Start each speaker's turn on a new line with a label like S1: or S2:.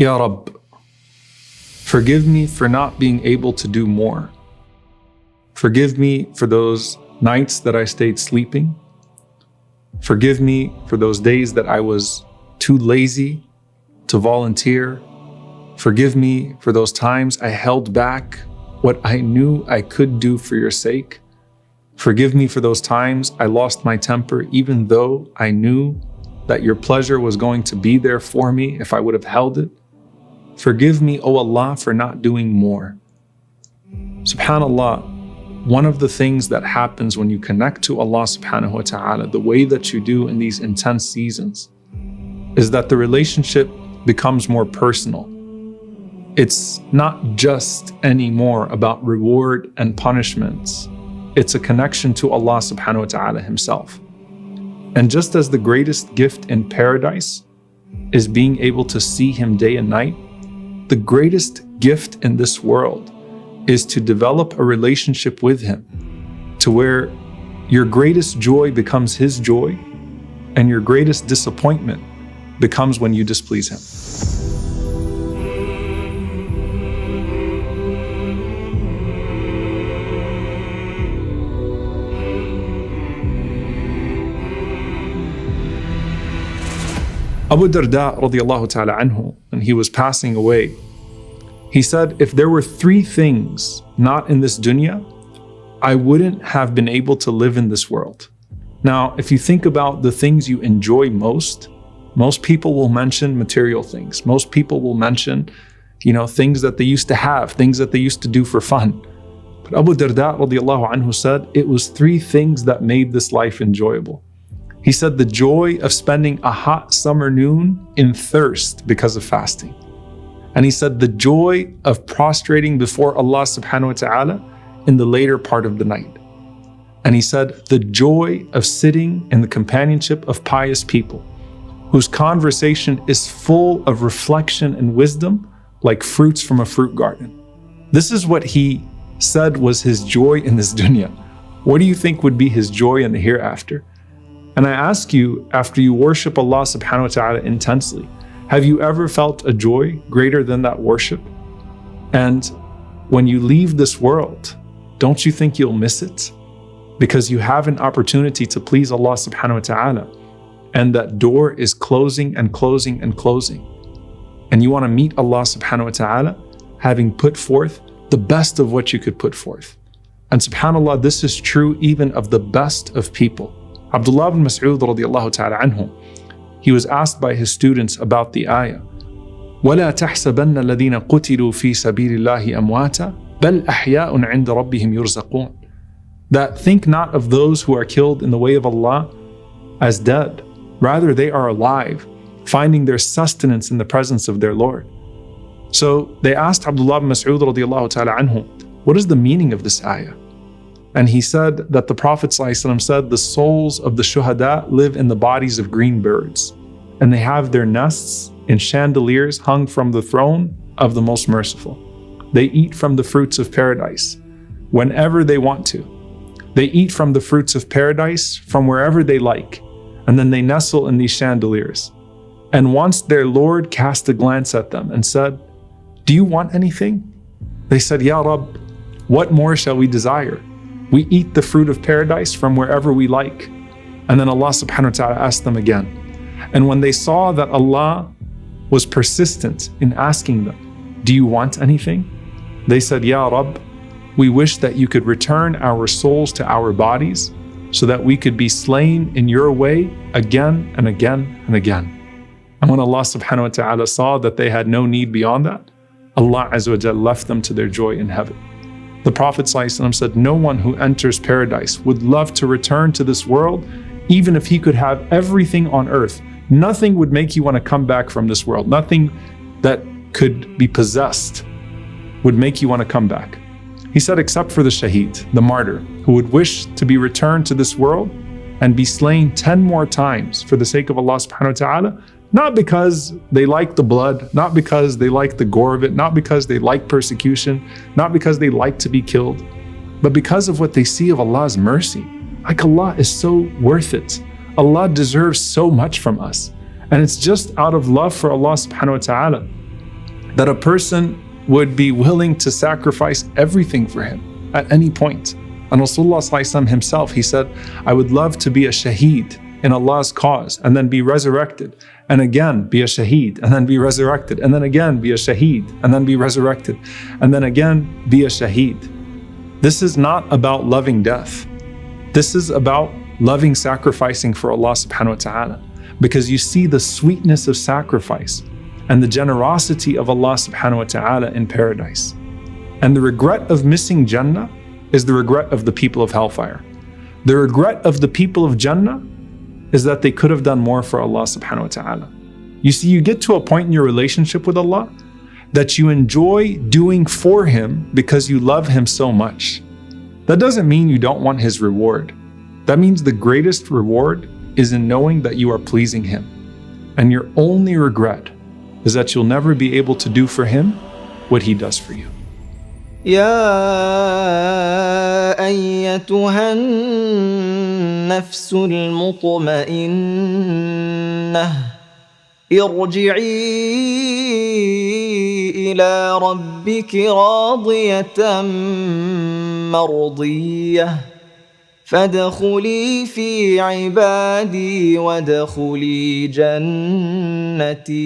S1: Ya Rabb, forgive me for not being able to do more. Forgive me for those nights that I stayed sleeping. Forgive me for those days that I was too lazy to volunteer. Forgive me for those times I held back what I knew I could do for your sake. Forgive me for those times I lost my temper, even though I knew that your pleasure was going to be there for me if I would have held it. Forgive me, O Allah, for not doing more. SubhanAllah, one of the things that happens when you connect to Allah subhanahu wa ta'ala, the way that you do in these intense seasons, is that the relationship becomes more personal. It's not just anymore about reward and punishments. It's a connection to Allah subhanahu wa ta'ala himself. And just as the greatest gift in paradise is being able to see him day and night, the greatest gift in this world is to develop a relationship with him to where your greatest joy becomes his joy and your greatest disappointment becomes when you displease him. Abu Darda radiyallahu ta'ala anhu, when he was passing away, he said, if there were three things not in this dunya, I wouldn't have been able to live in this world. Now, if you think about the things you enjoy most people will mention material things. Most people will mention, things that they used to have, things that they used to do for fun. But Abu Darda radiyallahu anhu said, it was three things that made this life enjoyable. He said the joy of spending a hot summer noon in thirst because of fasting. And he said the joy of prostrating before Allah subhanahu wa ta'ala in the later part of the night. And he said the joy of sitting in the companionship of pious people whose conversation is full of reflection and wisdom like fruits from a fruit garden. This is what he said was his joy in this dunya. What do you think would be his joy in the hereafter? And I ask you, after you worship Allah subhanahu wa ta'ala intensely, have you ever felt a joy greater than that worship? And when you leave this world, don't you think you'll miss it? Because you have an opportunity to please Allah subhanahu wa ta'ala, and that door is closing and closing and closing. And you want to meet Allah subhanahu wa ta'ala having put forth the best of what you could put forth. And subhanAllah, this is true even of the best of people. Abdullah ibn Mas'ud radiyallahu ta'ala anhu, he was asked by his students about the ayah, وَلَا تَحْسَبَنَّ الَّذِينَ قُتِلُوا فِي سَبِيلِ اللَّهِ أَمْوَاتًا بَلْ أَحْيَاءٌ عِنْدَ رَبِّهِمْ يُرْزَقُونَ. That think not of those who are killed in the way of Allah as dead. Rather, they are alive, finding their sustenance in the presence of their Lord. So they asked Abdullah ibn Mas'ud radiyallahu ta'ala anhu, what is the meaning of this ayah? And he said that the Prophet ﷺ said the souls of the shuhada live in the bodies of green birds, and they have their nests in chandeliers hung from the throne of the Most Merciful. They eat from the fruits of paradise whenever they want to. They eat from the fruits of paradise from wherever they like, and then they nestle in these chandeliers. And once their Lord cast a glance at them and said, do you want anything? They said, Ya Rabb, what more shall we desire? We eat the fruit of paradise from wherever we like. And then Allah subhanahu wa ta'ala asked them again. And when they saw that Allah was persistent in asking them, do you want anything? They said, Ya Rabb, we wish that you could return our souls to our bodies so that we could be slain in your way again and again and again. And when Allah subhanahu wa ta'ala saw that they had no need beyond that, Allah azza wa jalla left them to their joy in heaven. The Prophet ﷺ said, no one who enters paradise would love to return to this world, even if he could have everything on earth. Nothing would make you want to come back from this world. Nothing that could be possessed would make you want to come back. He said, except for the shaheed, the martyr, who would wish to be returned to this world and be slain 10 more times for the sake of Allah subhanahu wa ta'ala, not because they like the blood, not because they like the gore of it, not because they like persecution, not because they like to be killed, but because of what they see of Allah's mercy. Like, Allah is so worth it. Allah deserves so much from us. And it's just out of love for Allah subhanahu wa ta'ala that a person would be willing to sacrifice everything for him at any point. And Rasulullah ﷺ himself, he said, I would love to be a shaheed in Allah's cause and then be resurrected, and again be a shaheed, and then be resurrected, and then again be a shaheed, and then be resurrected, and then again be a shaheed. This is not about loving death. This is about loving sacrificing for Allah subhanahu wa ta'ala, because you see the sweetness of sacrifice and the generosity of Allah subhanahu wa ta'ala in paradise. And the regret of missing Jannah is the regret of the people of hellfire. The regret of the people of Jannah is that they could have done more for Allah subhanahu wa ta'ala. You see, you get to a point in your relationship with Allah that you enjoy doing for Him because you love Him so much. That doesn't mean you don't want His reward. That means the greatest reward is in knowing that you are pleasing Him. And your only regret is that you'll never be able to do for Him what He does for you.
S2: يا أيتها النفس المطمئنة ارجعي إلى ربك راضية مرضية فادخلي في عبادي وادخلي جنتي